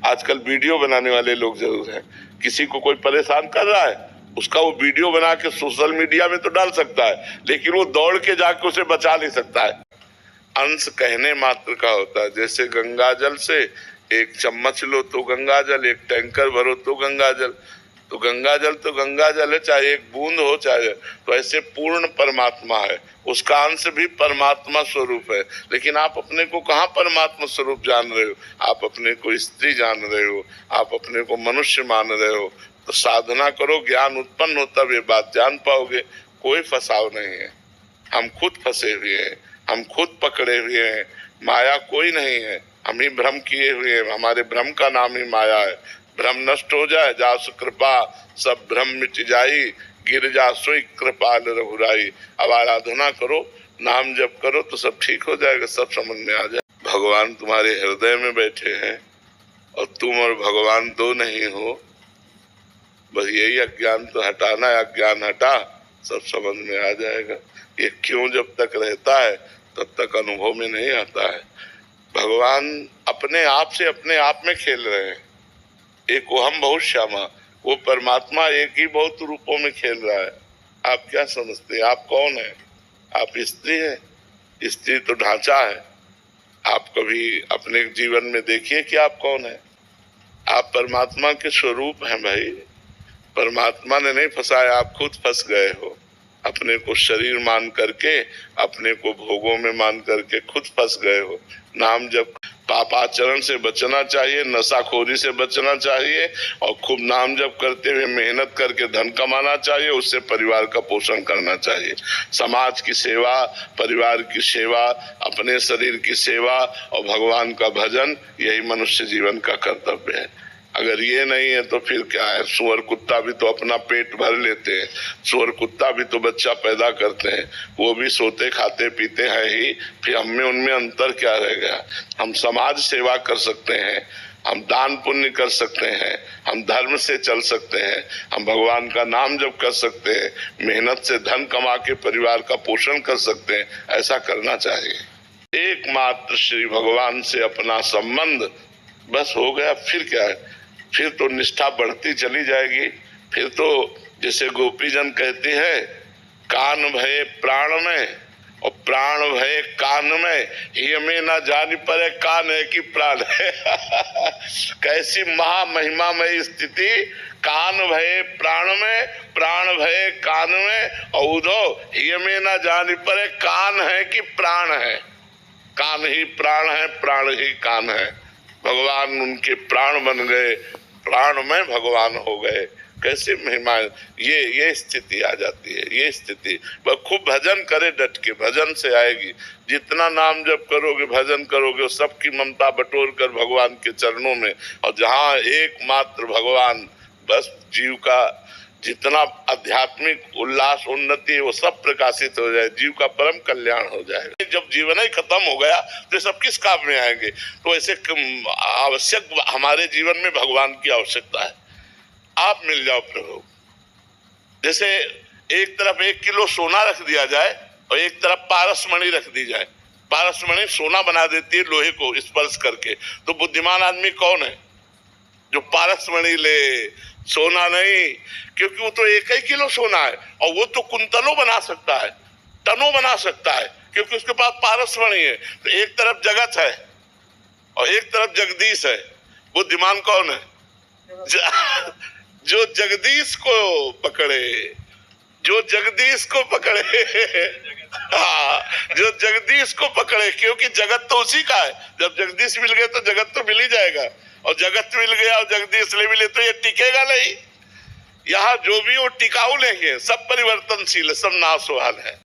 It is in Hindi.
आजकल वीडियो बनाने वाले लोग जरूर हैं। किसी को कोई परेशान कर रहा है, उसका वो वीडियो बना के सोशल मीडिया में तो डाल सकता है, लेकिन वो दौड़ के जाके उसे बचा नहीं सकता है। अंश कहने मात्र का होता है। जैसे गंगा जल से एक चम्मच लो तो गंगा जल, एक टैंकर भरो तो गंगा जल। तो गंगा जल तो गंगा जल है, चाहे एक बूंद हो चाहे। तो ऐसे पूर्ण परमात्मा है, उसका अंश भी परमात्मा स्वरूप है। लेकिन आप अपने को कहाँ परमात्मा स्वरूप जान रहे हो? आप अपने को स्त्री जान रहे हो, आप अपने को मनुष्य मान रहे हो। तो साधना करो, ज्ञान उत्पन्न हो, तब ये बात जान पाओगे। कोई फंसाव नहीं है, हम खुद फंसे हुए हैं, हम खुद पकड़े हुए हैं। माया कोई नहीं है, हम ही भ्रम किए हुए हैं। हमारे भ्रम का नाम ही माया है। भ्रम नष्ट हो जाए, जासु कृपा सब भ्रम मिट जाई, गिर जा सोई कृपाल रघुराई। अब आराधना करो, नाम जप करो तो सब ठीक हो जाएगा, सब समझ में आ जाए। भगवान तुम्हारे हृदय में बैठे हैं और तुम और भगवान दो नहीं हो। बस यही अज्ञान तो हटाना है। अज्ञान हटा, सब समझ में आ जाएगा। ये क्यों जब तक रहता है तब तक अनुभव में नहीं आता है। भगवान अपने आप से अपने आप में खेल रहे हैं। एक ओहम बहुत श्यामा, वो परमात्मा एक ही बहुत रूपों में खेल रहा है। आप क्या समझते हैं? आप कौन है? आप स्त्री हैं? स्त्री तो ढांचा है। आप कभी अपने जीवन में देखिए कि आप कौन है। आप परमात्मा के स्वरूप हैं भाई। परमात्मा ने नहीं फंसाया, आप खुद फंस गए हो। अपने को शरीर मान करके, अपने को भोगों में मान करके खुद फंस गए हो। नाम जप, पापाचरण से बचना चाहिए, नशाखोरी से बचना चाहिए और खूब नाम जप करते हुए मेहनत करके धन कमाना चाहिए। उससे परिवार का पोषण करना चाहिए। समाज की सेवा, परिवार की सेवा, अपने शरीर की सेवा और भगवान का भजन, यही मनुष्य जीवन का कर्तव्य है। अगर ये नहीं है तो फिर क्या है? सुअर कुत्ता भी तो अपना पेट भर लेते हैं, सुअर कुत्ता भी तो बच्चा पैदा करते हैं, वो भी सोते खाते पीते हैं ही। फिर हम में उनमें अंतर क्या रह गया? हम समाज सेवा कर सकते हैं, हम दान पुण्य कर सकते हैं, हम धर्म से चल सकते हैं, हम भगवान का नाम जप कर सकते हैं, मेहनत से धन कमा के परिवार का पोषण कर सकते हैं। ऐसा करना चाहिए। एकमात्र श्री भगवान से अपना संबंध बस हो गया। फिर क्या है? फिर तो निष्ठा बढ़ती चली जाएगी। फिर तो जैसे गोपीजन कहती है, कान भय प्राण में और प्राण भय कान में, ये में ना जान पड़े कान है कि प्राण है। कैसी महा महिमामय स्थिति! कान भय प्राण में, प्राण भय कान में और उधो ये में ना जान पड़े कान है कि प्राण है। कान ही प्राण है, प्राण ही कान है। भगवान उनके प्राण बन गए, प्राण में भगवान हो गए। कैसे महिमा! ये स्थिति आ जाती है। ये स्थिति बस खूब भजन करे, डट के भजन से आएगी। जितना नाम जप करोगे, भजन करोगे, सबकी ममता बटोर कर भगवान के चरणों में, और जहाँ एकमात्र भगवान, बस जीव का जितना आध्यात्मिक उल्लास उन्नति है वो सब प्रकाशित हो जाए, जीव का परम कल्याण हो जाएगा। जब जीवन ही खत्म हो गया तो सब किस काम में आएंगे? तो ऐसे आवश्यक हमारे जीवन में भगवान की आवश्यकता है। आप मिल जाओ प्रभु। जैसे एक तरफ 1 किलो सोना रख दिया जाए और एक तरफ पारसमणि रख दी जाए। पारसमणि सोना बना देती है लोहे को स्पर्श करके। तो बुद्धिमान आदमी कौन है? जो पारसमणि ले, सोना नहीं। क्योंकि वो तो 1 ही किलो सोना है और वो तो कुंतलों बना सकता है, टनों बना सकता है, क्योंकि उसके पास पारसमणि है। तो एक तरफ जगत है और एक तरफ जगदीश है। बुद्धिमान कौन है? जो जगदीश को पकड़े, जो जगदीश को पकड़े। हाँ, जो जगदीश को पकड़े, क्योंकि जगत तो उसी का है। जब जगदीश मिल गए तो जगत तो मिल ही जाएगा, और जगत मिल गया और जगदीश ले मिले तो ये टिकेगा नहीं। यहाँ जो भी वो टिकाऊ नहीं है, सब परिवर्तनशील है, सब नाशवान है।